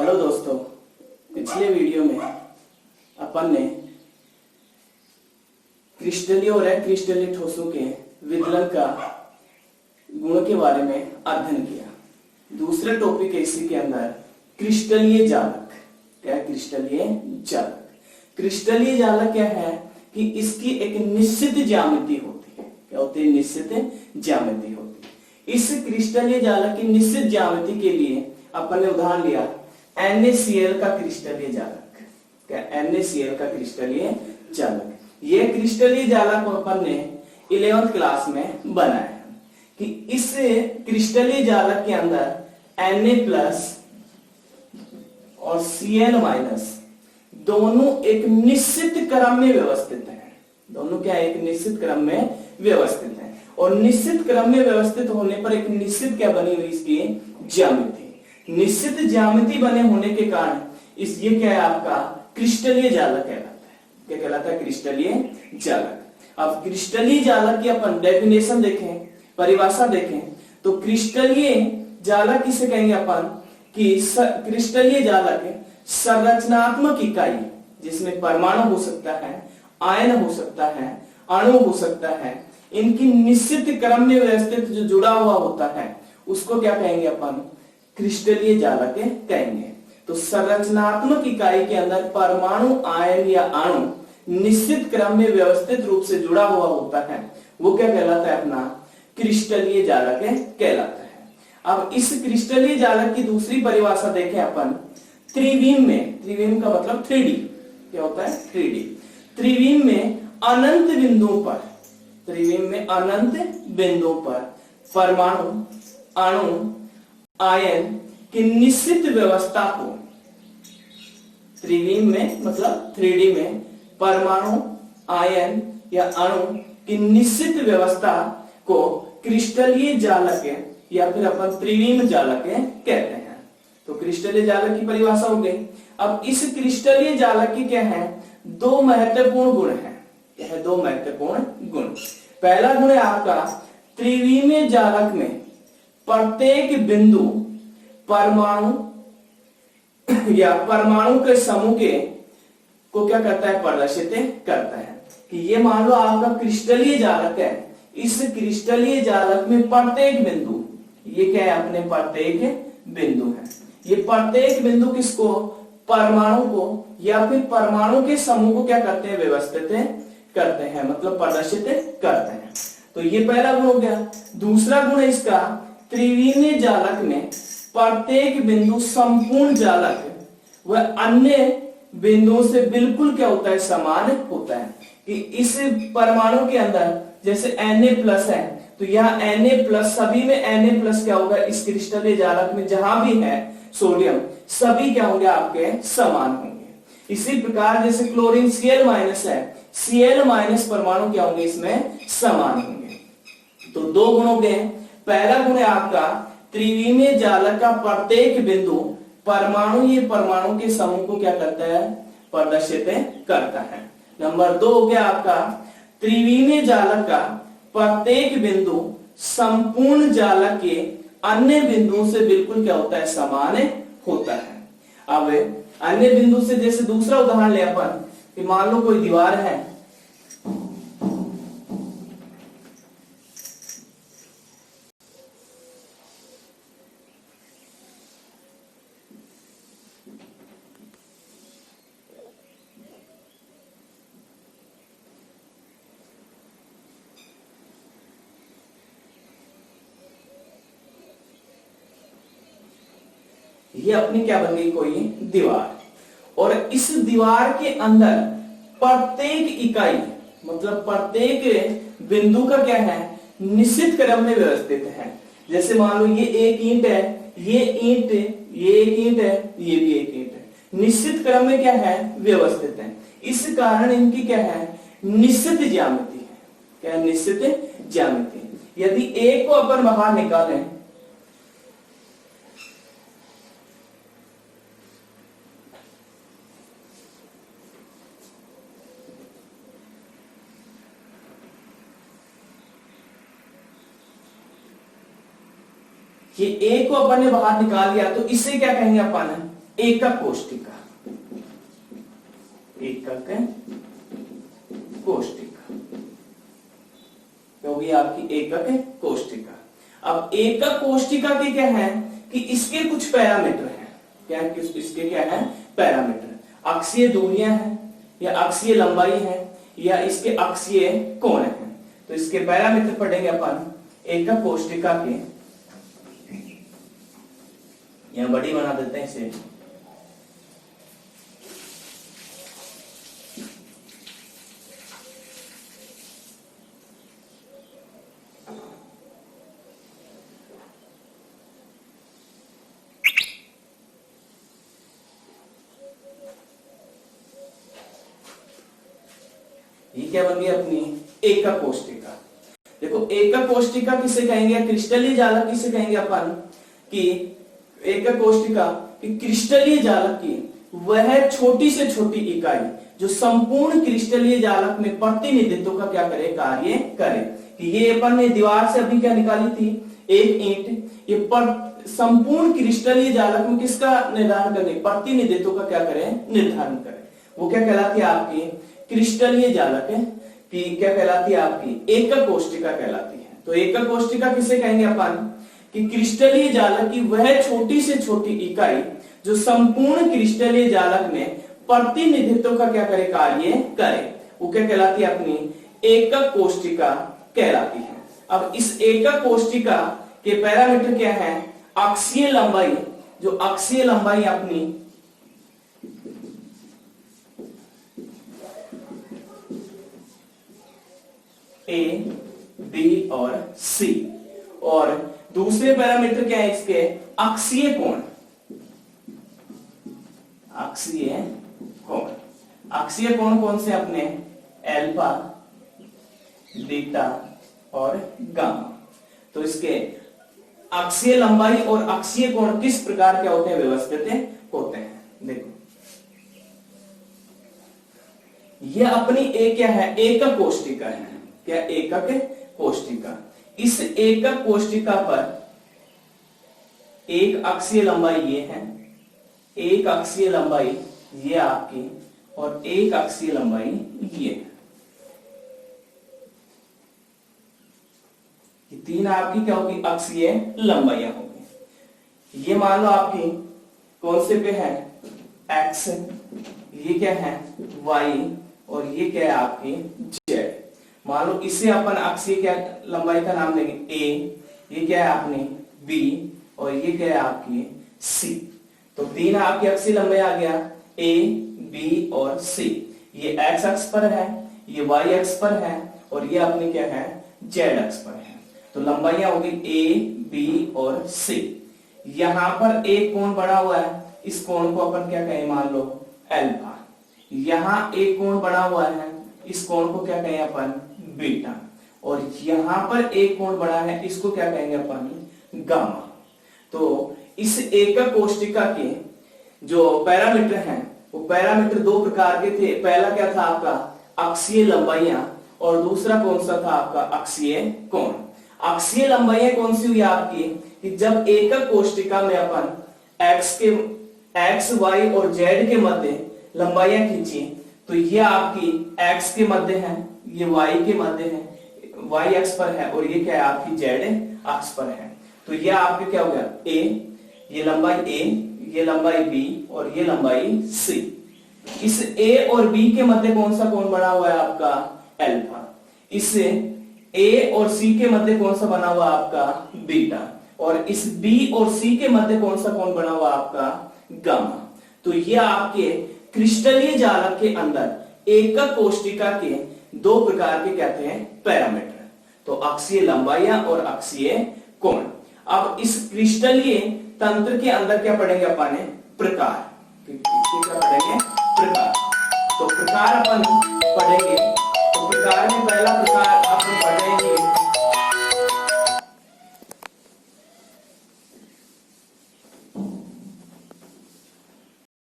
Hello दोस्तों, पिछले video में अपन ने क्रिस्टलीय और अक्रिस्टलीय ठोसों के विदलन का गुण के बारे में अध्ययन किया। दूसरे टॉपिक है इसी के अंदर क्रिस्टलीय जालक। क्या है क्रिस्टलीय जालक? क्रिस्टलीय जालक क्या है कि इसकी एक निश्चित ज्यामिति होती है। क्या होती है? निश्चित ज्यामिति होती है। इस क्रिस्टलीय जालक की निश्चित ज्यामिति के लिए अपन ने उदाहरण लिया NaCl का क्रिस्टलीय जालक। क्या? NaCl का क्रिस्टलीय जालक। यह क्रिस्टलीय जालक अपन ने 11th क्लास में बनाया है कि इस क्रिस्टलीय जालक के अंदर Na+ और Cl- दोनों एक निश्चित क्रम में व्यवस्थित हैं। दोनों क्या? एक निश्चित क्रम में व्यवस्थित हैं। और निश्चित क्रम में व्यवस्थित होने पर एक निश्चित क्या बनी हुई इसकी ज्यामिति। निश्चित ज्यामिति बने होने के कारण इस ये क्या है आपका क्रिस्टलीय जालक कहलाता है। क्या कहलाता है? क्रिस्टलीय जालक। अब क्रिस्टलीय जालक की अपन डेफिनेशन देखें, परिभाषा देखें तो क्रिस्टलीय जालक किसे कहेंगे अपन कि क्रिस्टलीय जालक संरचनात्मक इकाई जिसमें परमाणु हो सकता है, आयन हो सकता है, अणु हो सकता है, इनकी निश्चित क्रम में व्यवस्थित जो जुड़ा हुआ होता है उसको क्या कहेंगे अपन? क्रिस्टलीय जालक कहेंगे। तो संरचनात्मक इकाई के अंदर परमाणु, आयन या अणु निश्चित क्रम में व्यवस्थित रूप से जुड़ा हुआ होता है, वो क्या कहलाता है? अपना क्रिस्टलीय जालक कहलाता है। अब इस क्रिस्टलीय जालक की दूसरी परिभाषा देखें अपन त्रिविम में। त्रिविम का मतलब 3D। क्या होता है? 3D। त्रिविम में अनंत बिंदुओं पर, त्रिविम में अनंत बिंदुओं पर परमाणु, अणु, आयन की निश्चित व्यवस्था को, त्रिविम में मतलब 3D में परमाणु, आयन या अणु की निश्चित व्यवस्था को क्रिस्टलीय जालक या फिर अपन त्रिविम जालक कहते हैं। तो क्रिस्टलीय जालक की परिभाषा हो गई। अब इस क्रिस्टलीय जालक की क्या है? दो महत्वपूर्ण गुण है। क्या है? दो महत्वपूर्ण गुण। पहला गुण है आपका त्रिविमीय जालक में प्रत्येक बिंदु परमाणु या परमाणु के समूह के को क्या करता है? प्रदर्शित करता है। कि ये मान लो आपका क्रिस्टलीय जालक है। इस क्रिस्टलीय जालक में प्रत्येक बिंदु, ये क्या है? अपने प्रत्येक बिंदु है। ये प्रत्येक बिंदु किसको? परमाणु को या फिर परमाणु के समूह को क्या करते हैं? व्यवस्थित करते हैं, मतलब प्रदर्शित करते हैं। तो ये पहला गुण हो गया। दूसरा गुण है इसका त्रिविमीय जालक में प्रत्येक बिंदु संपूर्ण जालक वह अन्य बिंदुओं से बिल्कुल क्या होता है? समान होता है। कि इस परमाणु के अंदर जैसे Na+ है तो यहाँ Na+ सभी में Na+ क्या होगा? इस क्रिस्टलीय जालक में जहां भी है सोडियम सभी क्या होंगे? आपके समान होंगे। इसी प्रकार जैसे क्लोरीन Cl- है, Cl- परमाणु क्या होंगे? इसमें समान होंगे। तो दो गुण हो गए। पहला गुण है आपका त्रिविमीय जालक का प्रत्येक बिंदु परमाणु, ये परमाणु के समूह को क्या करता है? प्रदर्शित करता है। नंबर 2 हो गया आपका त्रिविमीय जालक का प्रत्येक बिंदु संपूर्ण जालक के अन्य बिंदुओं से बिल्कुल क्या होता है? समान होता है। अब अन्य बिंदु से जैसे दूसरा उदाहरण ले अपन कि मान लो कोई दीवार है, ये अपनी क्या बन गई? कोई दीवार। और इस दीवार के अंदर प्रत्येक इकाई मतलब प्रत्येक बिंदु का क्या है? निश्चित क्रम में व्यवस्थित है। जैसे मान लो ये एक ईंट है, ये ईंट, ये एक ईंट है, ये भी एक ईंट है। निश्चित क्रम में क्या है? व्यवस्थित है। इस कारण इनकी क्या है? निश्चित ज्यामिति है। क्या है? निश्चित ज्यामिति। यदि एक को अपन बाहर निकालें, ये ए को अपन ने बाहर निकाल दिया तो इसे क्या कहेंगे अपन? एकक कोष्टिका, एकक कोष्टिका होगी आपकी एकक कोष्टिका। अब एकक कोष्टिका के क्या है कि इसके कुछ पैरामीटर हैं। क्या इसके क्या है पैरामीटर, अक्षीय दूरियां हैं या अक्षीय लंबाई है या इसके अक्षीय कोण है। तो इसके पैरामीटर पढ़ेंगे अपन एकक कोष्टिका के। यहां बड़ी बना देते हैं इसे। ये क्या बन गई अपनी एकक कोष्टिका। देखो एकक कोष्टिका किसे कहेंगे, क्रिस्टलीय जालक किसे कहेंगे अपन कि एकक कोष्टिका कि क्रिस्टलीय जालक की वह छोटी से छोटी इकाई जो संपूर्ण क्रिस्टलीय जालक में प्रतिनिधित्व का क्या करे कार्य करे। कि ये अपन ने दीवार से अभी क्या निकाली थी एक ईंट, ये संपूर्ण क्रिस्टलीय जालक में किसका निर्धारण करने प्रतिनिधित्व का क्या करे निर्धारण करे। वो क्या कहलाती है आपकी क्रिस्टलीय जालक है कि क्या कहलाती है आपकी एकक कोष्टिका कहलाती है। तो एकक कोष्टिका किसे कहेंगे अपन कि क्रिस्टलीय जालक की वह छोटी से छोटी इकाई जो संपूर्ण क्रिस्टलीय जालक में प्रतिनिधित्व का क्या करे कार्य करे, वो क्या कहलाती है अपनी एकक कोष्टिका कहलाती है। अब इस एकक कोष्टिका के पैरामीटर क्या है, अक्षीय लंबाई, जो अक्षीय लंबाई अपनी ए बी और सी, और दूसरे पैरामीटर क्या है इसके अक्षीय कोण, अक्षीय कोण। अक्षीय कोण कौन से अपने एल्फा, बीटा और गामा। तो इसके अक्षीय लंबाई और अक्षीय कोण किस प्रकार के होते हैं, व्यवस्थित होते हैं। देखो ये अपनी एक क्या है एकक कोष्टिका है, क्या एकक कोष्टिका। इस एकक कोष्टिका पर एक अक्षीय लंबाई ये है, एक अक्षीय लंबाई ये आपकी, और एक अक्षीय लंबाई ये है। ये तीन आपकी क्या होगी अक्षीय लंबाइयां होगी। ये मान लो आपकी कौन से पे है एक्स, ये क्या है वाई, और ये क्या है आपकी जेड। मान लो इसे अपन अक्षीय क्या लंबाई का नाम देंगे ए, ये क्या है आपने बी, और ये क्या है आपकी सी। तो तीन आपकी अक्षीय लंबाई आ गया ए बी और सी। ये एक्स अक्ष पर है, ये वाई अक्ष पर है, और ये अपनी क्या है जेड अक्ष पर है। तो लंबाइयां होगी ए बी और सी। यहां पर एक कोण बना हुआ है, इस कोण को अपन क्या कहें मान लो अल्फा। यहां एक कोण बना हुआ है, इस कोण को क्या कहें अपन बीटा, और यहां पर एक कोण बना है, इसको क्या कहेंगे अपन गामा। तो इस एकक कोष्टिका के जो पैरामीटर हैं वो पैरामीटर दो प्रकार के थे। पहला क्या था आपका अक्षीय लंबाइयां, और दूसरा कौन सा था आपका अक्षीय कोण। अक्षीय लंबाइयां कौन सी हुई आपकी कि जब एकक कोष्टिका में अपन एक्स वाई और जेड के मध्य लंबाइयां खींची, तो ये आपकी एक्स के मध्य है, ये वाई के मध्य है, वाई अक्ष पर है, और ये क्या है आपकी जेड अक्ष पर है। तो ये आपके क्या हो गया ए, ये लंबाई ए, ये लंबाई बी, और ये लंबाई सी। इस ए और बी के मध्य कौन सा कोण बना हुआ है आपका अल्फा। इस ए और सी के मध्य कौन सा बना हुआ आपका बीटा, और इस बी और सी के मध्य कौन सा कोण बना हुआ आपका गामा। तो ये आपके क्रिस्टलीय जालक के अंदर एकक कोष्टिका के दो प्रकार के कहते हैं पैरामीटर, तो अक्षीय लंबाइयां और अक्षीय कोण। अब इस क्रिस्टलीय तंत्र के अंदर क्या पढ़ेंगे अपन प्रकार, क्या पढ़ेंगे प्रकार। तो प्रकार अपन पढ़ेंगे, तो प्रकार में पहला प्रकार